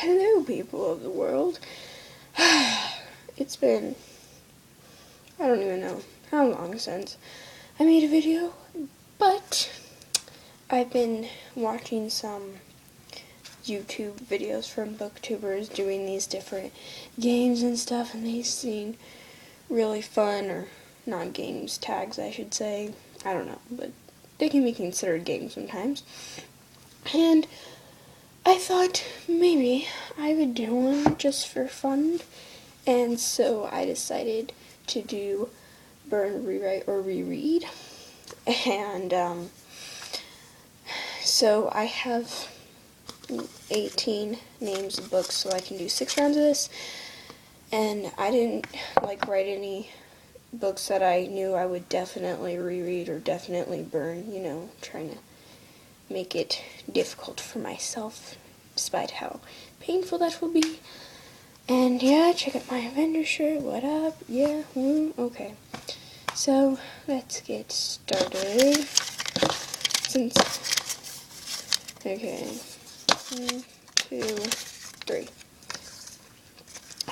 Hello, people of the world. It's been, I don't even know how long since I made a video, but I've been watching some YouTube videos from booktubers doing these different games and stuff, and they seem really fun, or not games, tags I should say. I don't know, but they can be considered games sometimes. And I thought maybe I would do one just for fun, and so I decided to do Burn, Rewrite, or Reread. And so I have 18 names of books, so I can do 6 rounds of this. And I didn't write any books that I knew I would definitely reread or definitely burn, trying to make it difficult for myself, despite how painful that will be. And yeah, check out my vendor shirt. What up? Yeah, okay. So let's get started. Okay, 1, 2, 3.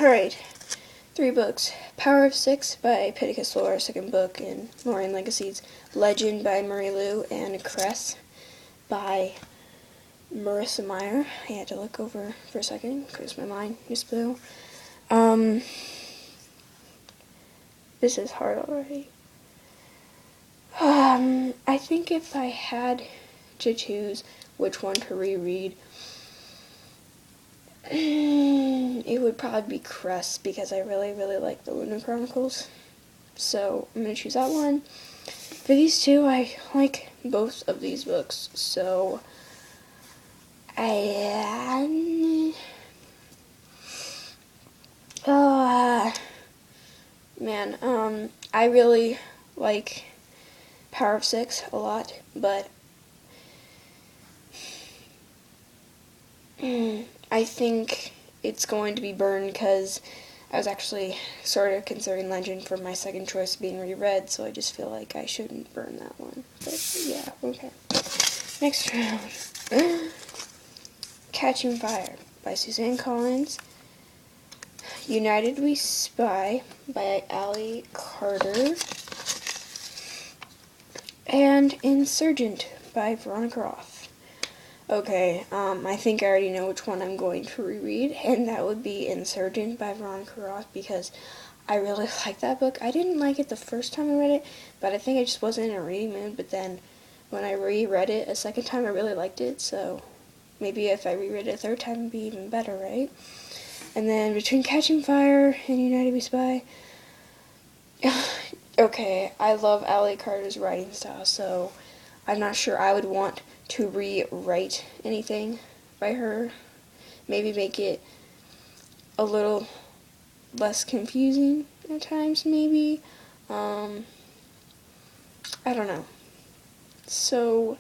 Alright, 3 books. Power of Six by Pittacus Lore, second book in Lorien Legacies. Legend by Marie Lu, and Cress by Marissa Meyer. I had to look over for a second because my mind just blew. This is hard already. I think if I had to choose which one to reread, it would probably be Cress, because I really, really like the Luna Chronicles. So I'm going to choose that one. For these two, I like both of these books, so I really like Power of Six a lot, but I think it's going to be burned because I was actually sort of considering Legend for my second choice being reread, so I just feel like I shouldn't burn that one. But yeah, okay. Next round. Catching Fire by Suzanne Collins. United We Spy by Ali Carter. And Insurgent by Veronica Roth. Okay, I think I already know which one I'm going to reread, and that would be Insurgent by Veronica Roth, because I really like that book. I didn't like it the first time I read it, but I think I just wasn't in a reading mood, but then when I reread it a second time, I really liked it, so maybe if I reread it a third time, it'd be even better, right? And then between Catching Fire and United We Spy, okay, I love Ali Carter's writing style, so I'm not sure I would want to rewrite anything by her. Maybe make it a little less confusing at times, maybe. I don't know. So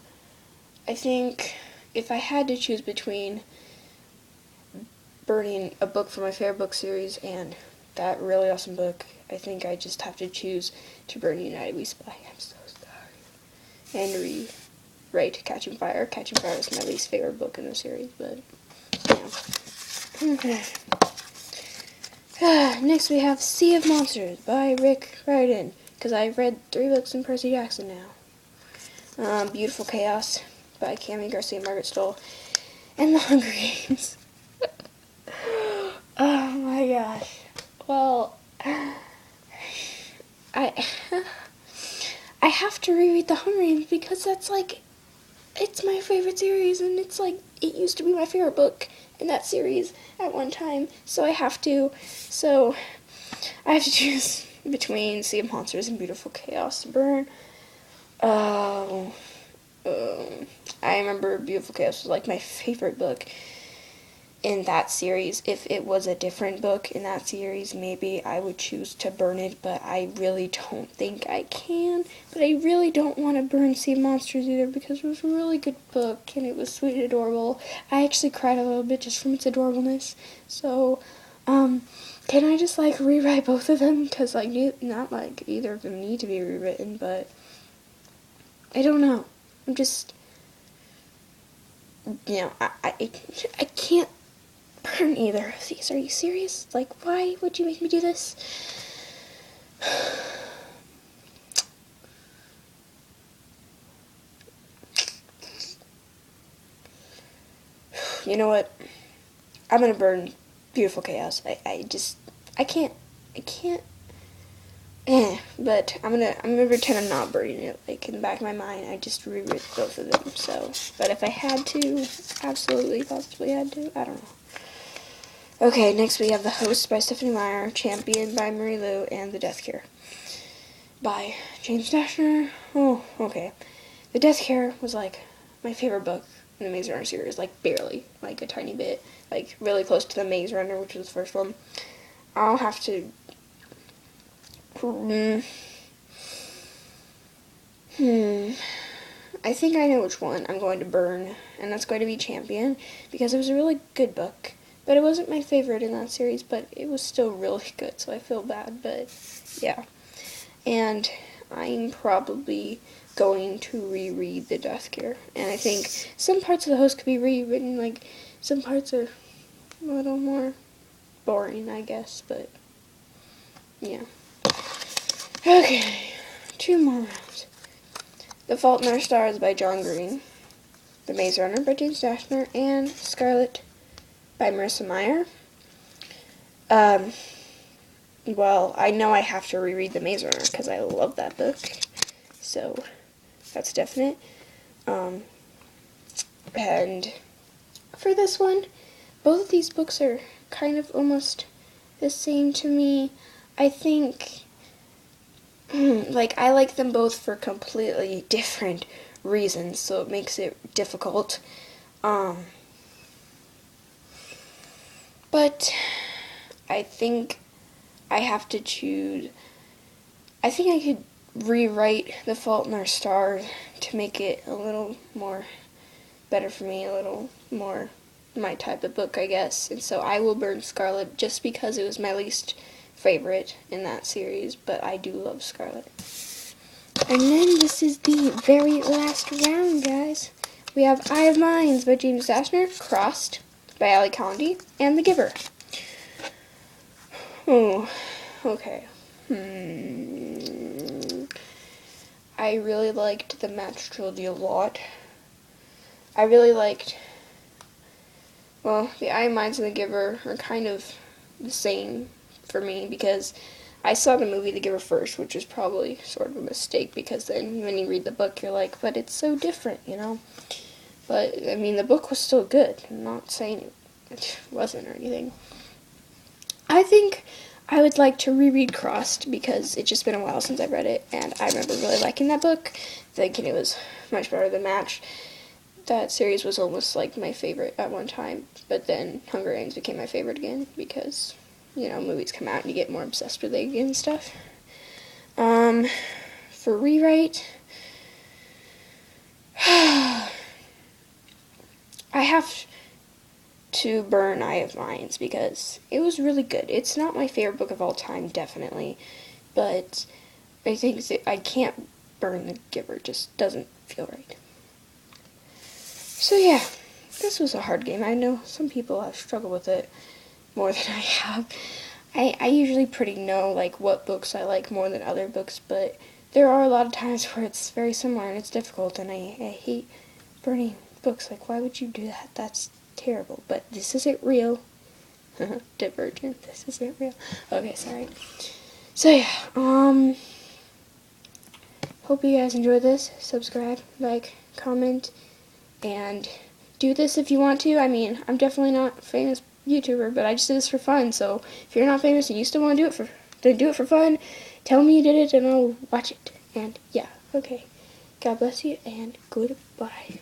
I think if I had to choose between burning a book from my favorite book series and that really awesome book, I think I just have to choose to burn United We Spy. I'm so sorry. And rewrite Catching Fire. Catching Fire is my least favorite book in the series, but yeah. Okay. Next we have Sea of Monsters by Rick Riordan, because I've read 3 books in Percy Jackson now. Beautiful Chaos by Cami Garcia, Margaret Stoll, and The Hunger Games. Oh my gosh. Well, I have to reread The Hunger Games because that's it's my favorite series, and it's it used to be my favorite book in that series at one time, so I have to choose between Sea of Monsters and Beautiful Chaos to burn. I remember Beautiful Chaos was my favorite book in that series. If it was a different book in that series, maybe I would choose to burn it, but I really don't think I can. But I really don't want to burn Sea of Monsters either, because it was a really good book, and it was sweet and adorable. I actually cried a little bit just from its adorableness. So, can I just rewrite both of them? Because not either of them need to be rewritten, but I don't know. I'm just, I can't burn either of these. Are you serious? Like, why would you make me do this? You know what? I'm gonna burn Beautiful Chaos. I can't, but I'm gonna pretend I'm not burning it. Like, in the back of my mind, I just reread both of them, so. But if I had to, absolutely, possibly had to, I don't know. Okay, next we have The Host by Stephanie Meyer, Champion by Marie Lu, and The Death Cure by James Dashner. Oh, okay. The Death Cure was, like, my favorite book in the Maze Runner series, like, barely, like, a tiny bit, like, really close to the Maze Runner, which was the first one. I'll have to, I think I know which one I'm going to burn, and that's going to be Champion, because it was a really good book, but it wasn't my favorite in that series, but it was still really good, so I feel bad, but, yeah. And I'm probably going to reread The Death Cure, and I think some parts of The Host could be rewritten, like, some parts are a little more boring, I guess, but, yeah. Okay, 2 more rounds. The Fault in Our Stars by John Green, The Maze Runner by James Dashner, and Scarlet by Marissa Meyer. Well, I know I have to reread The Maze Runner because I love that book, so that's definite. And for this one, both of these books are kind of almost the same to me. I think, like, I like them both for completely different reasons, so it makes it difficult. But I think I have to choose. I think I could rewrite The Fault in Our Stars to make it a little more better for me, a little more my type of book, I guess. And so I will burn Scarlet just because it was my least favorite in that series, but I do love Scarlet. And then this is the very last round, guys. We have Eye of Mines by James Dashner, Crossed by Ali Condi, and The Giver. Oh, okay. I really liked the Match Trilogy a lot. I really liked, well, The Eye of Mines and The Giver are kind of the same for me because I saw the movie The Giver first, which is probably sort of a mistake because then when you read the book, you're like, but it's so different, you know? But, I mean, the book was still good. I'm not saying it wasn't or anything. I think I would like to reread Crossed because it's just been a while since I read it, and I remember really liking that book, thinking it was much better than Match. That series was almost like my favorite at one time, but then Hunger Games became my favorite again because, you know, movies come out and you get more obsessed with it again and stuff. For rewrite, I have to burn Eye of Mines because it was really good. It's not my favorite book of all time, definitely, but I think I can't burn The Giver. It just doesn't feel right. So yeah, this was a hard game. I know some people have struggled with it more than I have. I usually pretty know, like, what books I like more than other books, but there are a lot of times where it's very similar and it's difficult, and I hate burning books. Like, why would you do that? That's terrible. But this isn't real. Divergent. This isn't real. Okay, sorry. So yeah, hope you guys enjoyed this. Subscribe, like, comment, and do this if you want to. I mean, I'm definitely not a famous YouTuber, but I just did this for fun. So if you're not famous and you still want to do it for fun, tell me you did it and I'll watch it. And yeah, okay. God bless you and goodbye.